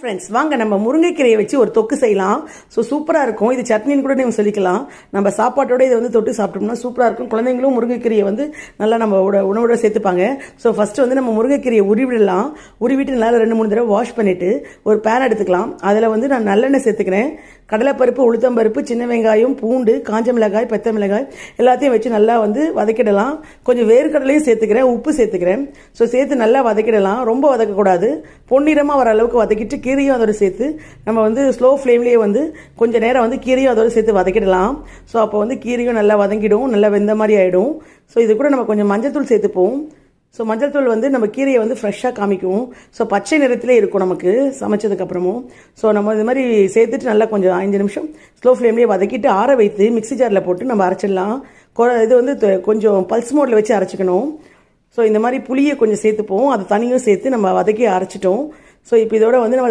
Friends வாங்க நம்ம முருங்கைக்கீரையை வச்சு ஒரு தொக்கு செய்யலாம். ஸோ சூப்பராக இருக்கும். இது சட்னின்னு கூட நீங்கள் சொல்லிக்கலாம். நம்ம சாப்பாட்டோட இதை வந்து தொட்டு சாப்பிட்டோம்னா சூப்பராக இருக்கும். குழந்தைங்களும் முருங்கைக்கீரையை வந்து நல்லா நம்ம உணவோட சேர்த்துப்பாங்க. ஸோ ஃபஸ்ட்டு வந்து நம்ம முருங்கைக்கீரையை உருவிடலாம். உருவிட்டு நல்லா 2-3 தடவை வாஷ் பண்ணிவிட்டு ஒரு பேன் எடுத்துக்கலாம். அதில் வந்து நான் நல்லெண்ணெய் சேர்த்துக்கிறேன். கடலைப்பருப்பு, உளுத்தம்பருப்பு, சின்ன வெங்காயம், பூண்டு, காஞ்ச மிளகாய், பச்சை மிளகாய் எல்லாத்தையும் வச்சு நல்லா வந்து வதக்கிடலாம். கொஞ்சம் வேர்க்கடலையும் சேர்த்துக்கிறேன், உப்பு சேர்த்துக்கிறேன். ஸோ சேர்த்து நல்லா வதக்கிடலாம். ரொம்ப வதக்கக்கூடாது. பொன்னிறமாக வர அளவுக்கு வதக்கிட்டு கீரையும் அதோடு சேர்த்து நம்ம வந்து ஸ்லோ ஃப்ளேம்லேயே வந்து கொஞ்சம் நேரம் வந்து கீரையும் அதோடு சேர்த்து வதக்கிடலாம். ஸோ அப்போ வந்து கீரையும் நல்லா வதங்கிடும், நல்லா வெந்த மாதிரி ஆகிடும். ஸோ இது கூட நம்ம கொஞ்சம் மஞ்சள் தூள் சேர்த்துப்போம். ஸோ மஞ்சள் தூள் வந்து நம்ம கீரையை வந்து ஃப்ரெஷ்ஷாக காமிக்கும். ஸோ பச்சை நிறத்திலே இருக்கும் நமக்கு சமைச்சதுக்கப்புறமும். ஸோ நம்ம இது மாதிரி சேர்த்துட்டு நல்லா கொஞ்சம் 5 நிமிஷம் ஸ்லோ ஃப்ளேம்லேயே வதக்கிட்டு ஆற வைத்து மிக்ஸி ஜாரில் போட்டு நம்ம அரைச்சிடலாம். இது வந்து கொஞ்சம் பல்ஸ் மோடில் வச்சு அரைச்சிக்கணும். ஸோ இந்த மாதிரி புளியை கொஞ்சம் சேர்த்துப்போம். அது தனியும் சேர்த்து நம்ம வதக்கி அரைச்சிட்டோம். ஸோ இப்போ இதோட வந்து நம்ம